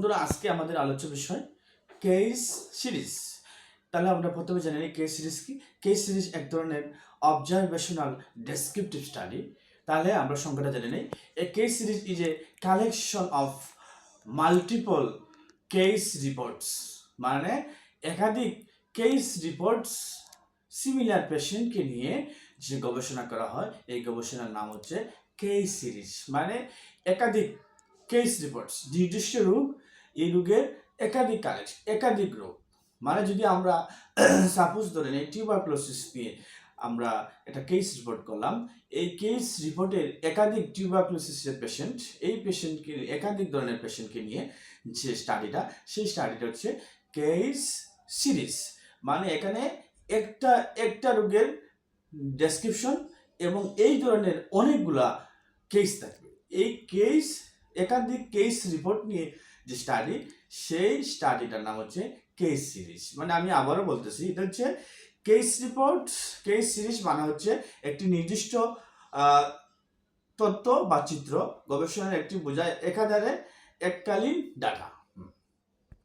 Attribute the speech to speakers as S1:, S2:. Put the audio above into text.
S1: বন্ধুরা, আজকে আমাদের আলোচ্য বিষয় কেস সিরিজ। তাহলে আমরা প্রথমে জানি কেস সিরিজ কি। কেস সিরিজ এক ধরনের অবজারভেশনাল ডেসক্রিপটিভ স্টাডি। তাহলে আমরা সংজ্ঞাটা জেনে নেই। A case series is a collection of multiple case reports, মানে একাধিক কেস রিপোর্টস সিমিলার পেশেন্টকে নিয়ে যে গবেষণা করা হয়, এই গবেষণার নাম হচ্ছে কেস সিরিজ। মানে একাধিক কেস রিপোর্টস, নির্দিষ্ট রোগ, এই রোগের একাধিক রোগ। মানে যদি আমরা সাপোজ ধরেন এই টিউবারকুলোসিস নিয়ে আমরা একটা কেস রিপোর্ট করলাম, এই কেস রিপোর্টের একাধিক টিউবারকুলোসিসের পেশেন্ট, এই পেশেন্টকে একাধিক ধরনের পেশেন্টকে নিয়ে যে স্টাডিটা, সেই স্টাডিটা হচ্ছে কেস সিরিজ। মানে এখানে একটা রোগের ডেসক্রিপশন এবং এই ধরনের অনেকগুলা কেস থাকবে। এই একাধিক কেস রিপোর্ট নিয়ে যে স্টাডি, সেই স্টাডিটার নাম হচ্ছে কেস সিরিজ। মানে আমি আবারও বলতেছি, এটা হচ্ছে কেস রিপোর্ট। কেস সিরিজ মানে হচ্ছে একটি নির্দিষ্ট তথ্য বা চিত্র গবেষণার একটি বোঝায় একাধারে এককালীন ডাটা।